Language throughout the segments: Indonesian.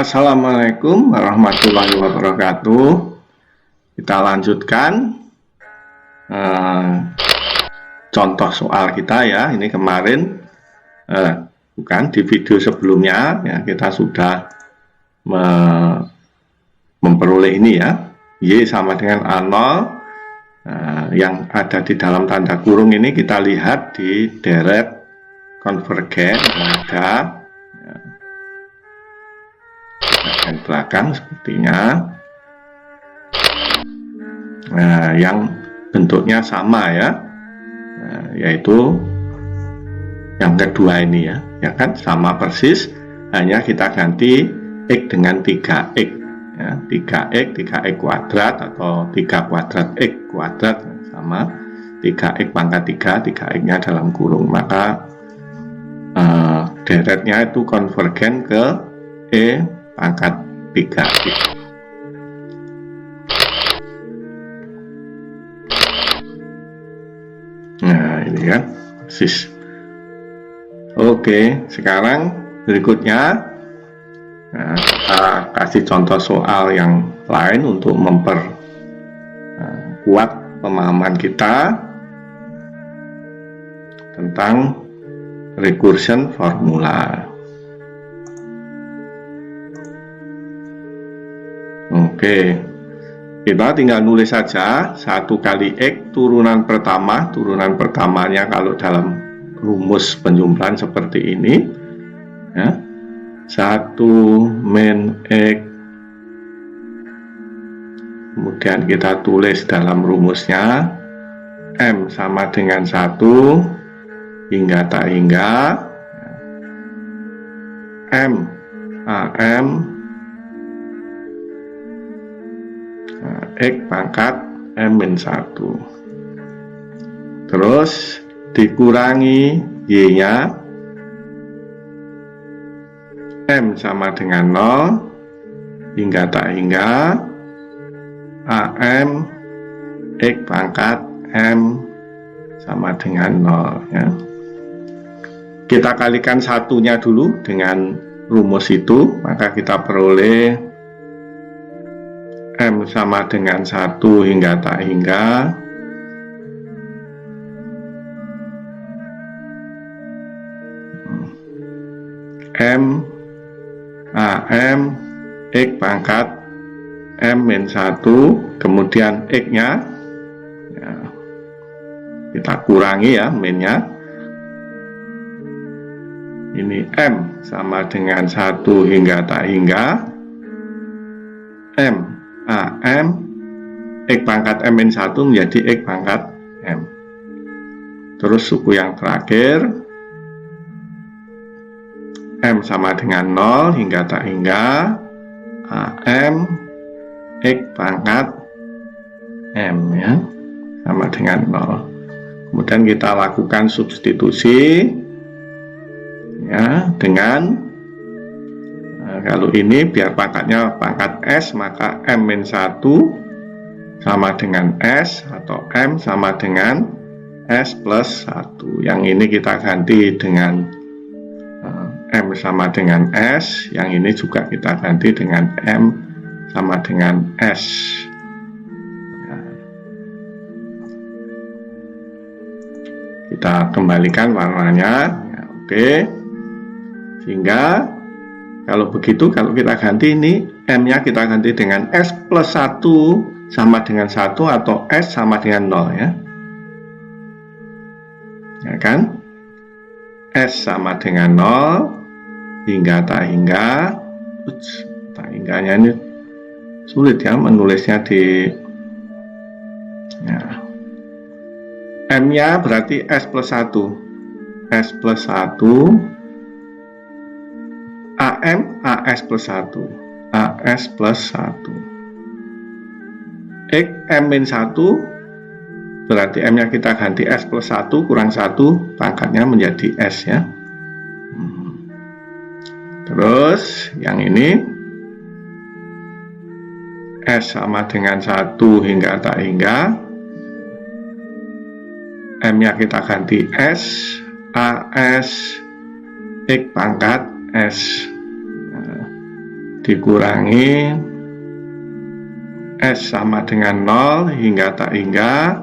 Assalamualaikum warahmatullahi wabarakatuh. Kita lanjutkan contoh soal kita ya. Ini kemarin bukan di video sebelumnya ya, kita sudah memperoleh ini ya, Y sama dengan A0 yang ada di dalam tanda kurung ini. Kita lihat di deret konvergen ada bagian belakang sepertinya, yang bentuknya sama ya, yaitu yang kedua ini ya kan, sama persis, hanya kita ganti X dengan 3X ya, 3X kuadrat atau 3 kuadrat X kuadrat sama 3X pangkat 3, 3X nya dalam kurung, maka deretnya itu konvergen ke E pangkat 3X. Nah ini kan persis. Oke, sekarang berikutnya kita kasih contoh soal yang lain untuk memperkuat pemahaman kita tentang recursion formula. Oke, kita tinggal nulis saja 1 kali X turunan pertama. Turunan pertamanya kalau dalam rumus penjumlahan seperti ini ya, 1 min X, kemudian kita tulis dalam rumusnya M sama dengan 1 hingga tak hingga M AM X pangkat M-1, terus dikurangi Y-nya, M sama dengan 0 hingga tak hingga AM X pangkat M sama dengan 0 ya. Kita kalikan satunya dulu dengan rumus itu, maka kita peroleh M sama dengan 1 hingga tak hingga M AM X pangkat M-1, kemudian X nya ya, kita kurangi ya, min-nya ini M sama dengan 1 hingga tak hingga M AM X pangkat M-1 menjadi X pangkat M. Terus suku yang terakhir M sama dengan 0 hingga tak hingga AM X pangkat M ya, sama dengan 0. Kemudian kita lakukan substitusi ya dengan kalau ini biar pangkatnya pangkat S, maka M-1 sama dengan S atau M sama dengan S plus 1. Yang ini kita ganti dengan M sama dengan S, yang ini juga kita ganti dengan M sama dengan S. Kita kembalikan warnanya ya, oke. Sehingga kalau begitu, kalau kita ganti ini M-nya kita ganti dengan S plus 1 sama dengan 1 atau S sama dengan 0 ya. Ya kan? S sama dengan 0 hingga tak hingga. Tak hingganya ini sulit ya menulisnya di ya. M-nya berarti S plus 1. S plus 1 AM AS plus 1 AS plus 1 X M-1 berarti M nya kita ganti S plus 1 kurang 1, pangkatnya menjadi S ya. Terus yang ini S sama dengan 1 hingga tak hingga M nya kita ganti S AS X pangkat S. dikurangi S sama dengan 0 hingga tak hingga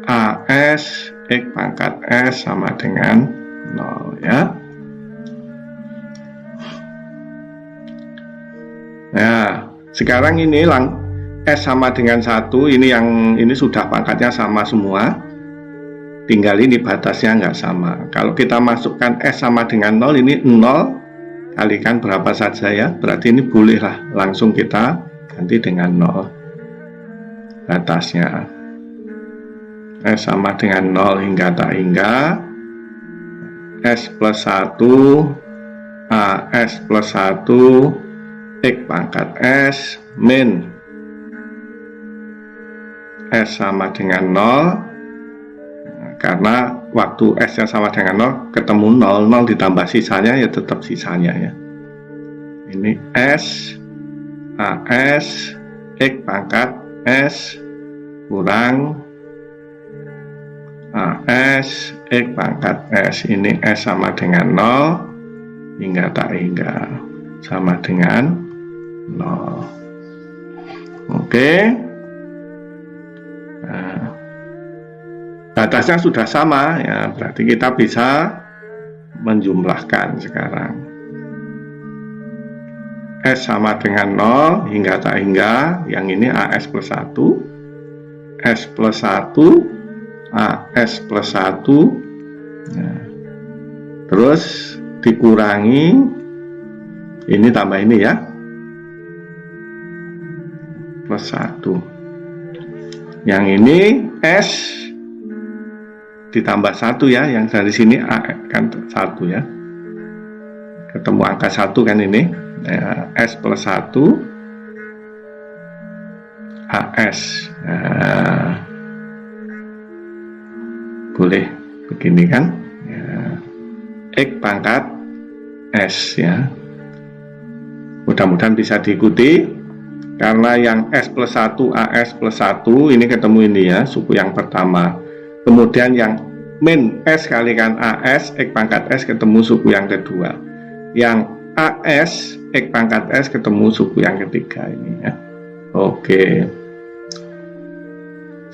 AS X pangkat S sama dengan 0 ya. Nah, sekarang ini S sama dengan 1, ini sudah pangkatnya sama semua. Tinggal ini batasnya nggak sama. Kalau kita masukkan S sama dengan 0, ini 0 kalikan berapa saja ya. Berarti ini bolehlah langsung kita ganti dengan 0 batasnya. S sama dengan 0 hingga tak hingga S plus 1 AS plus 1 X pangkat S min S sama dengan 0, karena waktu S yang sama dengan 0 ketemu 0, 0 ditambah sisanya ya tetap sisanya ya. Ini S AS X pangkat S kurang AS X pangkat S. Ini S sama dengan 0 hingga tak hingga sama dengan 0. Oke. Nah, batasnya sudah sama ya, berarti kita bisa menjumlahkan sekarang. S sama dengan 0 hingga tak hingga, yang ini AS plus 1, S plus 1, AS plus 1, nah, terus dikurangi, ini tambah ini ya, plus 1. Yang ini S ditambah 1 ya, yang dari sini A kan 1 ya, ketemu angka 1 kan ini ya, S plus 1 AS. Nah, boleh begini kan ya, X pangkat S ya. Mudah-mudahan bisa diikuti, karena yang S plus 1 AS plus 1 ini ketemu ini ya, suku yang pertama. Kemudian yang min S kalikan AS X pangkat S ketemu suku yang kedua. Yang AS X pangkat S ketemu suku yang ketiga ini ya. Oke.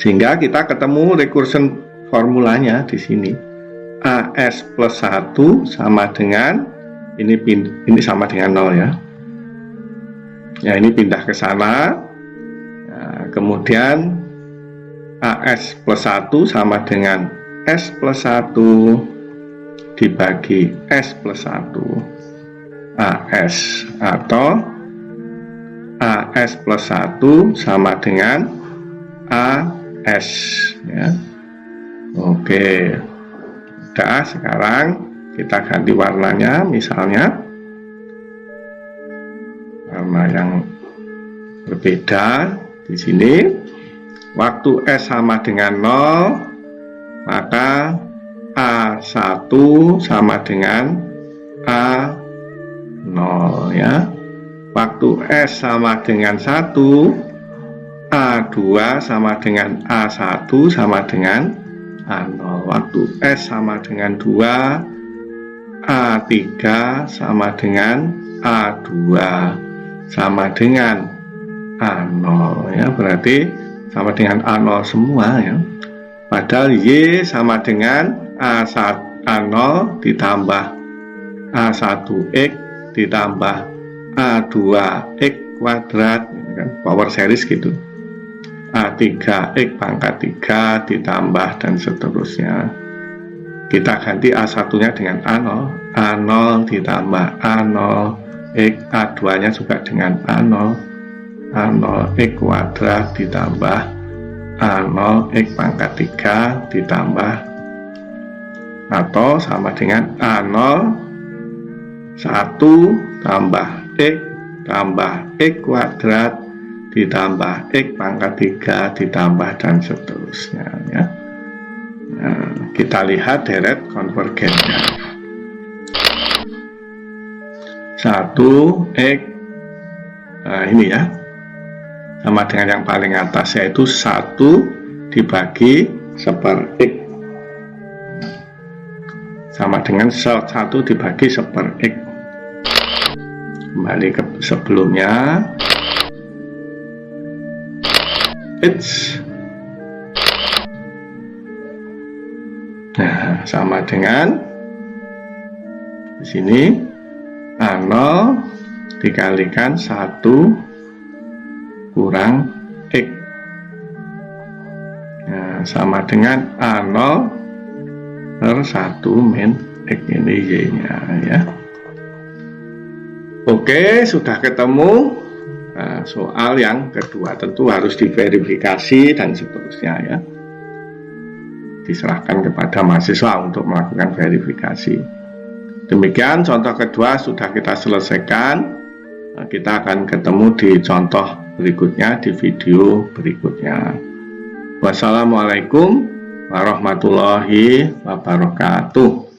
Sehingga kita ketemu recursion formulanya di sini. AS plus 1 sama dengan ini sama dengan 0 ya. Ya, ini pindah ke sana. Nah, kemudian AS plus 1 sama dengan S plus 1 dibagi S plus 1 AS, atau AS plus 1 sama dengan AS ya. Oke. Udah, sekarang kita ganti warnanya, misalnya warna yang berbeda. Di sini waktu S sama dengan 0, maka A1 sama dengan A0 ya. Waktu S sama dengan 1, A2 sama dengan A1 sama dengan A0. Waktu S sama dengan 2, A3 sama dengan A2 sama dengan A0 ya, berarti sama dengan A0 semua ya. Padahal Y sama dengan A0 ditambah A1X ditambah A2X kuadrat kan, power series gitu. A3X pangkat 3 ditambah dan seterusnya. Kita ganti A1 nya dengan A0, A0 ditambah A0 X, A2 nya juga dengan A0, A0 X kuadrat ditambah A0 X pangkat 3 ditambah, atau sama dengan A0 1 tambah X tambah X kuadrat ditambah X pangkat 3 ditambah dan seterusnya ya. Nah, kita lihat deret konvergennya. 1X, nah ini ya, sama dengan yang paling atas, yaitu 1 dibagi 1/X sama dengan 1 dibagi 1/X, Kembali ke sebelumnya. Nah, sama dengan di sini A0 dikalikan 1 kurang X. Nah, sama dengan A0 per 1 min X, ini Y-nya ya. Oke, sudah ketemu. Nah, soal yang kedua tentu harus diverifikasi dan seterusnya ya. Diserahkan kepada mahasiswa untuk melakukan verifikasi. Demikian contoh kedua sudah kita selesaikan. Nah, kita akan ketemu di contoh berikutnya, di video berikutnya. Wassalamualaikum warahmatullahi wabarakatuh.